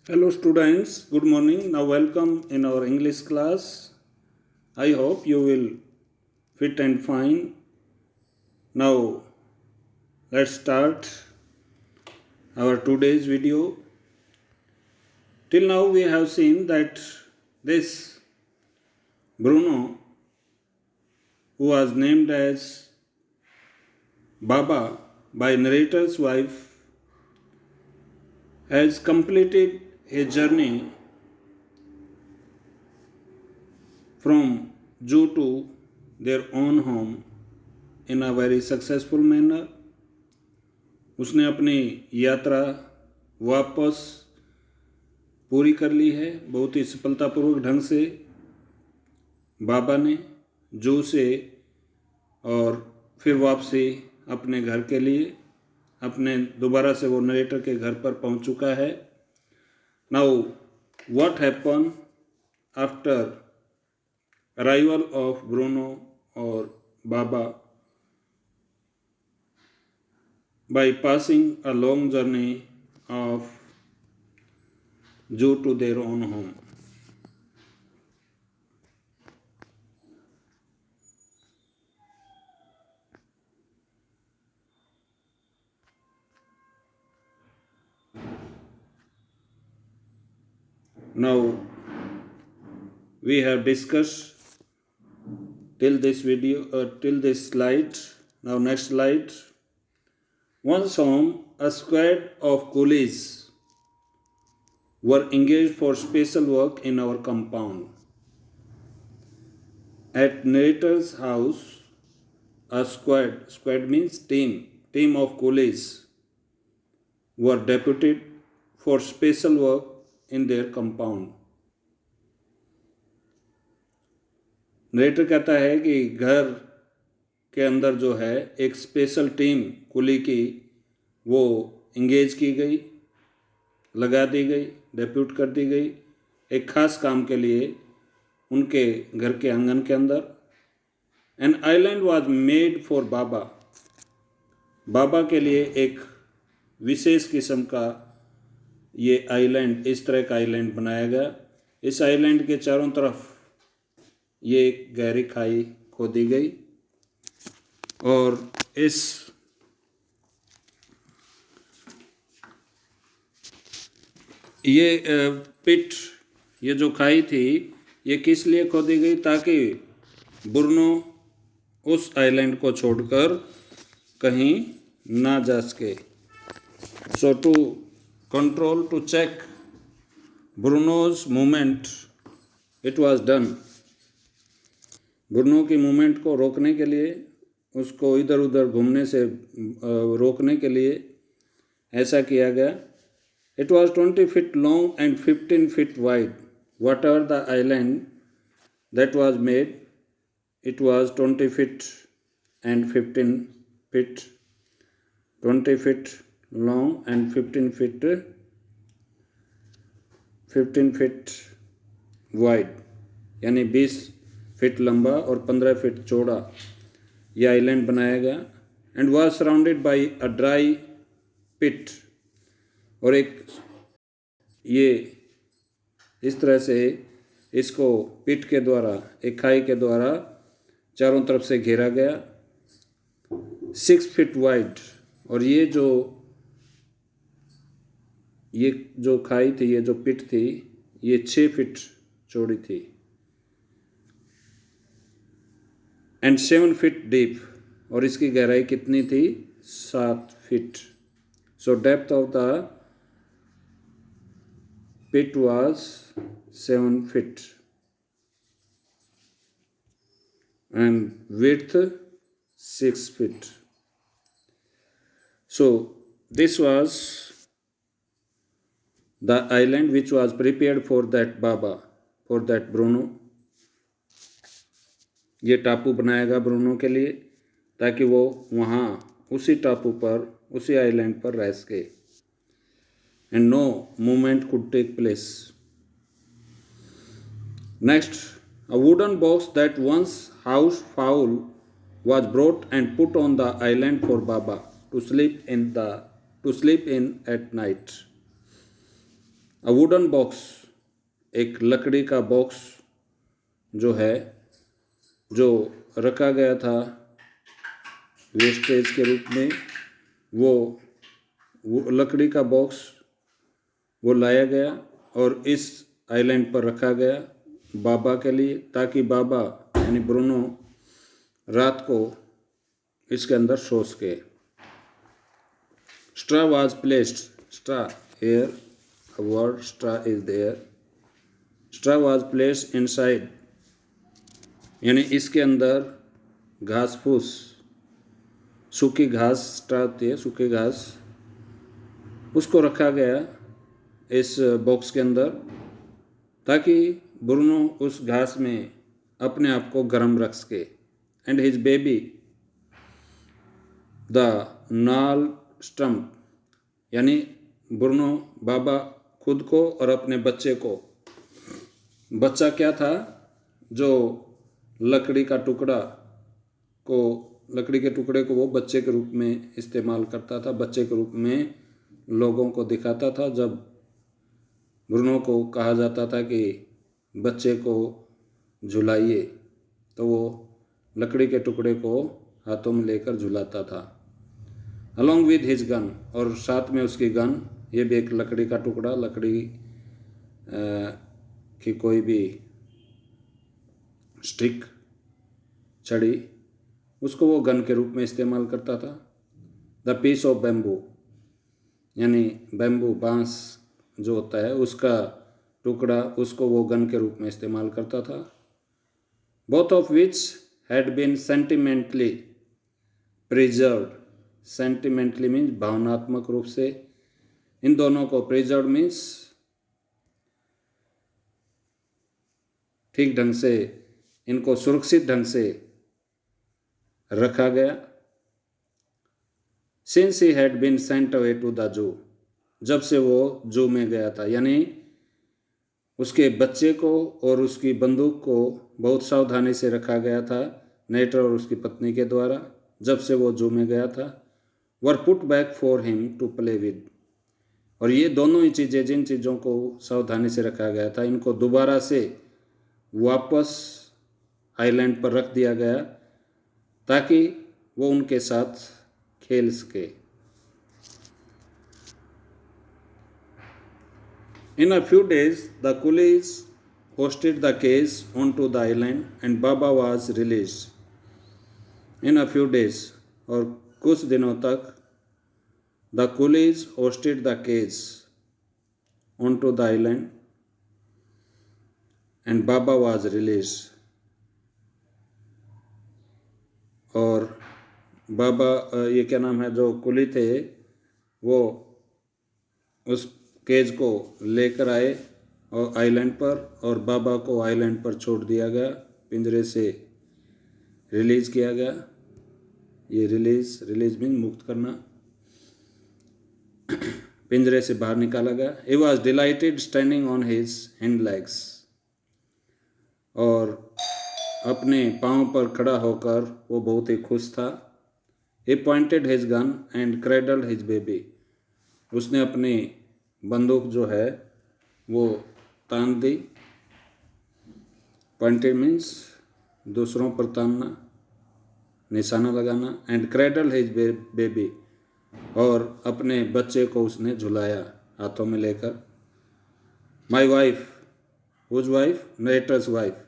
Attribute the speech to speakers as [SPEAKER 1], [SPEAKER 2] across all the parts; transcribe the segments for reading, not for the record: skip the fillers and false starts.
[SPEAKER 1] Hello students, good morning. Now welcome in our English class. I hope you will fit and fine. Now let's start our today's video. Till now we have seen that this Bruno, who was named as Baba by narrator's wife, has completed a journey from zoo to their own home in a very successful manner. उसने अपनी यात्रा वापस पूरी कर ली है बहुत ही सफलतापूर्वक ढंग से। बाबा ने जू से और फिर वापसी अपने घर के लिए अपने दोबारा से वो नरेटर के घर पर पहुंच चुका है। Now what happen after arrival of Bruno और बाबा by passing a long journey of zoo to their own home. Now we have discussed till this video till this slide. Now next slide. Once home, a squad of coolies were engaged for special work in our compound. At narrator's house, a squad means team of coolies were deputed for special work in their compound. Narrator कहता है कि घर के अंदर जो है एक special team कुली की वो इंगेज की गई, लगा दी गई, डेप्यूट कर दी गई एक ख़ास काम के लिए उनके घर के आंगन के अंदर। An island was made for Baba, Baba के लिए एक विशेष किस्म का ये आइलैंड, इस तरह का आइलैंड बनाया गया। इस आइलैंड के चारों तरफ ये एक गहरी खाई खोदी गई और इस ये पिट, ये जो खाई थी ये किस लिए खोदी गई, ताकि बुर्नो उस आइलैंड को छोड़कर कहीं ना जा सके। So to control, to check Bruno's movement it was done. Bruno की मूवमेंट को रोकने के लिए, उसको इधर उधर घूमने से रोकने के लिए ऐसा किया गया। It was 20 feet long and 15 feet wide. What ever the island that was made, it was 20 feet and 15 feet, 20 feet long and 15 feet wide, यानी 20 फीट लंबा और 15 फीट चौड़ा ये आइलैंड बनाया गया। And was surrounded by a dry pit, और एक ये इस तरह से इसको पिट के द्वारा, एक खाई के द्वारा चारों तरफ से घेरा गया। 6 फीट वाइड, और ये जो खाई थी, ये जो पिट थी, ये 6 फीट चौड़ी थी। एंड 7 फीट डीप, और इसकी गहराई कितनी थी, 7 feet. So depth of the pit was 7 feet and width 6 feet. So this was the island which was prepared for that Baba, for that Bruno. ये टापू बनाया गया ब्रूनो के लिए ताकि वो वहाँ उसी टापू पर, उसी आइलैंड पर रह सके। And no movement could take place. Next, a wooden box that once house fowl was brought and put on the island for Baba to sleep in at night. A wooden box, एक लकड़ी का box जो है, जो रखा गया था wastage के रूप में, वो लकड़ी का बॉक्स वो लाया गया और इस आइलैंड पर रखा गया बाबा के लिए, ताकि बाबा यानी ब्रूनो रात को इसके अंदर सो सके। Straw was placed, straw here a word straw is there, straw was placed inside, यानी इसके अंदर घास फूस, सूखी घास, स्ट्रा होती है सूखी घास, उसको रखा गया इस बॉक्स के अंदर, ताकि ब्रूनो उस घास में अपने आप को गर्म रख सके। एंड हिज बेबी द नाल स्टम्प, यानी ब्रूनो बाबा खुद को और अपने बच्चे को, बच्चा क्या था जो लकड़ी के टुकड़े को वो बच्चे के रूप में इस्तेमाल करता था, बच्चे के रूप में लोगों को दिखाता था। जब ब्रूनो को कहा जाता था कि बच्चे को झुलाइए, तो वो लकड़ी के टुकड़े को हाथों में लेकर झुलाता था। अलॉन्ग विद हिज गन, और साथ में उसकी गन, ये भी एक लकड़ी का टुकड़ा, लकड़ी की कोई भी स्टिक, छड़ी, उसको वो गन के रूप में इस्तेमाल करता था। द पीस ऑफ बैम्बू, यानी बैम्बू बांस जो होता है उसका टुकड़ा, उसको वो गन के रूप में इस्तेमाल करता था। Both of which had been sentimentally preserved, sentimentally means भावनात्मक रूप से, इन दोनों को, प्रिजर्व मीन्स ठीक ढंग से, इनको सुरक्षित ढंग से रखा गया। Since he had been sent away to the zoo, जब से वो जू में गया था, यानी उसके बच्चे को और उसकी बंदूक को बहुत सावधानी से रखा गया था नेटर और उसकी पत्नी के द्वारा, जब से वो जू में गया था। Were put back for him to play with, और ये दोनों ही चीज़ें, जिन चीज़ों को सावधानी से रखा गया था, इनको दोबारा से वापस आइलैंड पर रख दिया गया ताकि वो उनके साथ खेल सके। In a few days, the coolies hoisted the cage onto the island and Baba was released. In a few days, और कुछ दिनों तक, the coolies hoisted the cage onto the island and Baba was released. और बाबा, ये क्या नाम है, जो कुली थे वो उस केज को लेकर आए और आइलैंड पर, और बाबा को आइलैंड पर छोड़ दिया गया, पिंजरे से रिलीज़ किया गया। ये रिलीज मीन मुक्त करना, पिंजरे से बाहर निकाला गया। He was dilated standing on his hind legs, और अपने पाँव पर खड़ा होकर वो बहुत ही खुश था। He pointed his gun and cradled his baby, उसने अपनी बंदूक जो है वो तान दी। पॉइंटेड मीन्स दूसरों पर तानना, निशाना लगाना। एंड क्रेडल हिज बेबी, और अपने बच्चे को उसने झुलाया हाथों में लेकर। My wife, whose wife, narrator's wife,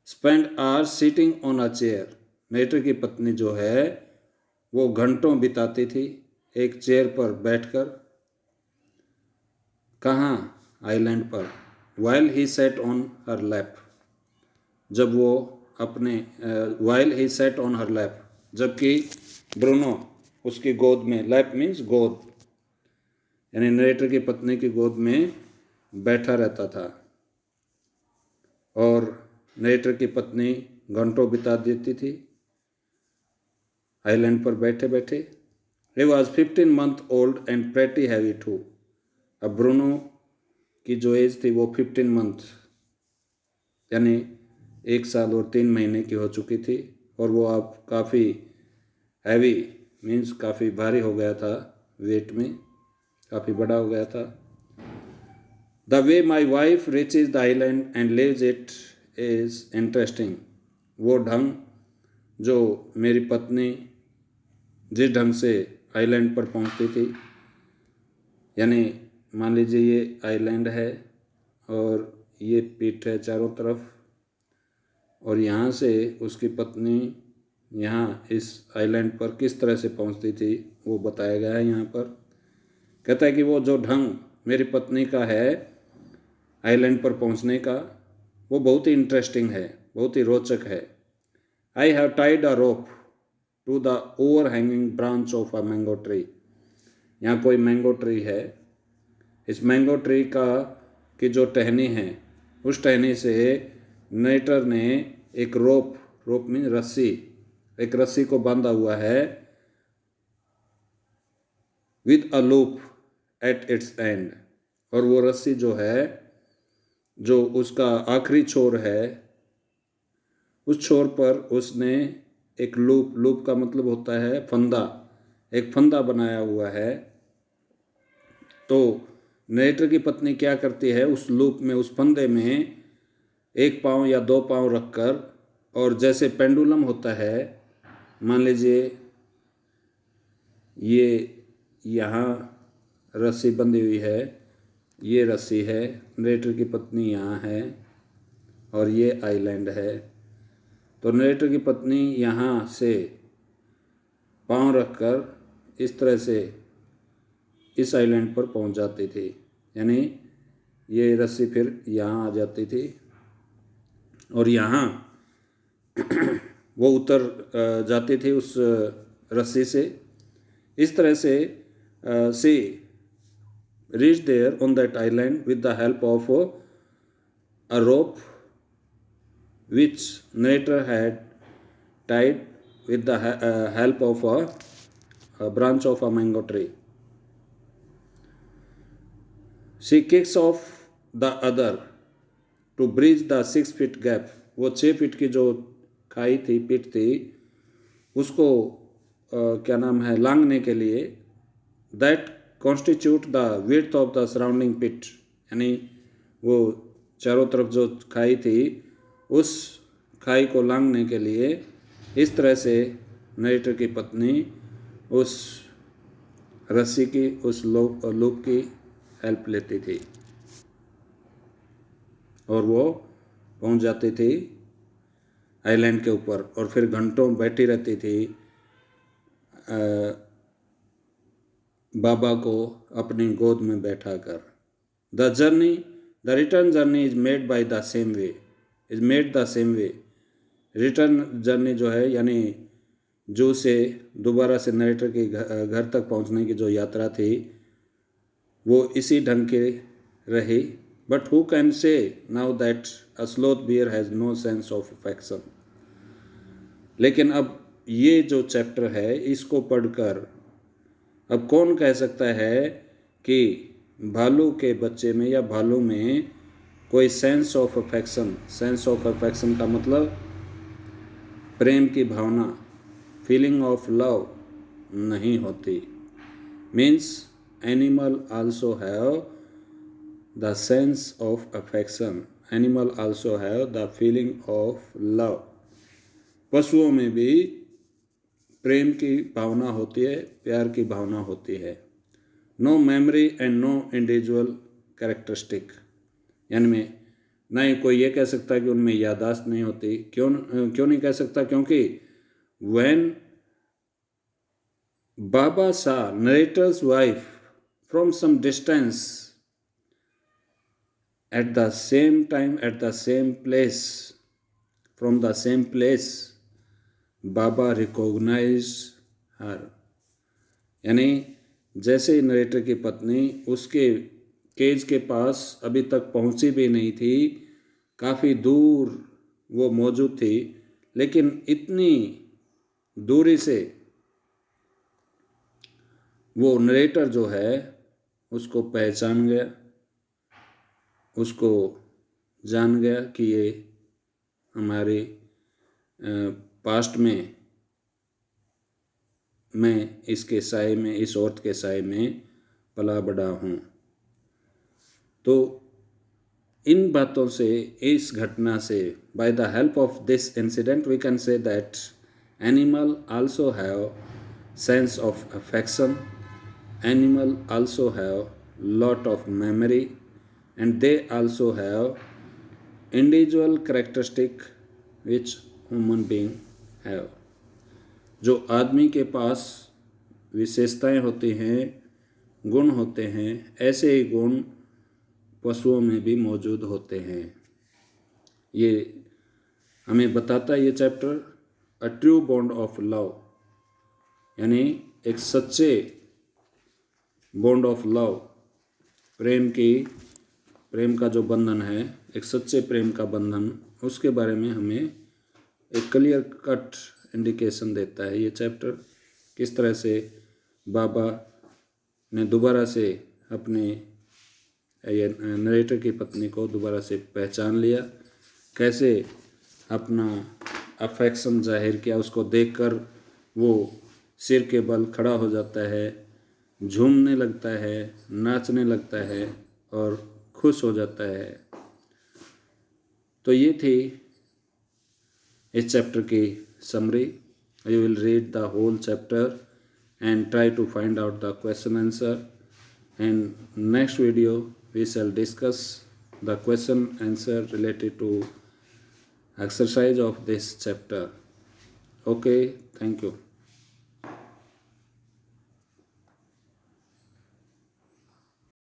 [SPEAKER 1] spend hours sitting on a chair, narrator की पत्नी जो है वो घंटों बिताती थी एक चेयर पर बैठकर। कहाँ? आइलैंड पर। While he set on her lap, जब वो अपने while he set on her lap, जबकि ब्रूनो उसकी गोद में, लैप मीन्स गोद, यानी नरेटर की पत्नी की गोद में बैठा रहता था। और नरेटर की पत्नी घंटों बिता देती थी आइलैंड पर बैठे बैठे। He was 15 months old and pretty heavy too, अब ब्रूनो की जो एज थी वो 15 months यानी 1 साल और 3 महीने की हो चुकी थी, और वो अब काफ़ी हैवी मीन्स काफ़ी भारी हो गया था, वेट में काफ़ी बड़ा हो गया था। The way my wife reaches the island and leaves it is interesting. वो ढंग जो मेरी पत्नी जिस ढंग से आइलैंड पर पहुंचती थी, यानी मान लीजिए ये आइलैंड है और ये पीठ है चारों तरफ, और यहाँ से उसकी पत्नी यहाँ इस आइलैंड पर किस तरह से पहुँचती थी वो बताया गया है यहाँ पर। कहता है कि वो जो ढंग मेरी पत्नी का है आइलैंड पर पहुँचने का, वो बहुत ही इंटरेस्टिंग है, बहुत ही रोचक है। I have tied a rope to the overhanging branch of a mango tree. यहाँ कोई मैंगो ट्री है, इस मैंगो ट्री का की जो टहनी है उस टहनी से नरेटर ने एक रोप मीन रस्सी, एक रस्सी को बांधा हुआ है with a loop at its and. और वो रस्सी जो है, जो उसका आखिरी छोर है, उस छोर पर उसने एक लूप का मतलब होता है फंदा, एक फंदा बनाया हुआ है। तो नरेटर की पत्नी क्या करती है, उस लूप में, उस फंदे में एक पाँव या दो पाँव रखकर, और जैसे पेंडुलम होता है, मान लीजिए ये यहाँ रस्सी बंधी हुई है, ये रस्सी है, नरेटर की पत्नी यहाँ है और ये आइलैंड है। तो नरेटर की पत्नी यहाँ से पाँव रखकर इस तरह से इस आइलैंड पर पहुँच जाती थी, यानी ये रस्सी फिर यहाँ आ जाती थी और यहाँ वो उतर जाती थी उस रस्सी से। इस तरह से she reach there on that island with the help of a rope which narrator had tied with the help of a branch of a mango tree. She kicks off the other to bridge the 6 feet gap. वो 6 feet की जो खाई थी, पिट थी, उसको क्या नाम है, लांघने के लिए, that constitute the width of the surrounding pit, यानी वो चारों तरफ जो खाई थी उस खाई को लांघने के लिए इस तरह से नरेटर की पत्नी उस रस्सी की, उस लूप की हेल्प लेती थी और वो पहुंच जाती थी आइलैंड के ऊपर, और फिर घंटों बैठी रहती थी बाबा को अपनी गोद में बैठा कर। The return journey is made by the same way, is made the same way. Return journey जो है, यानी जू से दोबारा से नरेटर के घर तक पहुंचने की जो यात्रा थी, वो इसी ढंग की रही। But who can say now that a sloth bear has no sense of affection. लेकिन अब ये जो चैप्टर है, इसको पढ़कर अब कौन कह सकता है कि भालू के बच्चे में या भालू में कोई sense of affection, sense of affection का मतलब प्रेम की भावना, फीलिंग ऑफ लव नहीं होती। Means animal also have the sense of affection, animal also have the feeling of love. पशुओं में भी प्रेम की भावना होती है, प्यार की भावना होती है। No memory and no individual characteristic, यानी नहीं कोई ये कह सकता कि उनमें याददाश्त नहीं होती। क्यों नहीं कह सकता? क्योंकि when Baba saw narrator's wife from some distance at the same time at the same place, from the same place, Baba recognize her, यानी जैसे नरेटर की पत्नी उसके केज के पास अभी तक पहुंची भी नहीं थी, काफ़ी दूर वो मौजूद थी, लेकिन इतनी दूरी से वो नरेटर जो है उसको पहचान गया, उसको जान गया कि ये हमारे पास्ट में मैं इसके साए में, इस औरत के साए में पला बड़ा हूँ। तो इन बातों से, इस घटना से, by the help of this incident we can say that animal also have sense of affection, animal also have lot of memory, and they also have individual characteristic which human being have. जो आदमी के पास विशेषताएं होती हैं, गुण होते हैं, ऐसे ही गुण पशुओं में भी मौजूद होते हैं। ये हमें बताता है ये chapter a true bond of love, यानी एक सच्चे बॉन्ड ऑफ लव, प्रेम का जो बंधन है, एक सच्चे प्रेम का बंधन, उसके बारे में हमें एक क्लियर कट इंडिकेशन देता है ये चैप्टर। किस तरह से बाबा ने दोबारा से अपने नरेटर की पत्नी को दोबारा से पहचान लिया, कैसे अपना अफेक्शन जाहिर किया, उसको देखकर वो सिर के बल खड़ा हो जाता है, झूमने लगता है, नाचने लगता है और खुश हो जाता है। तो ये थी इस चैप्टर की summary. You will read the whole chapter and try to find out the question answer, and next video we shall discuss the question answer related to exercise of this chapter. Okay, thank you.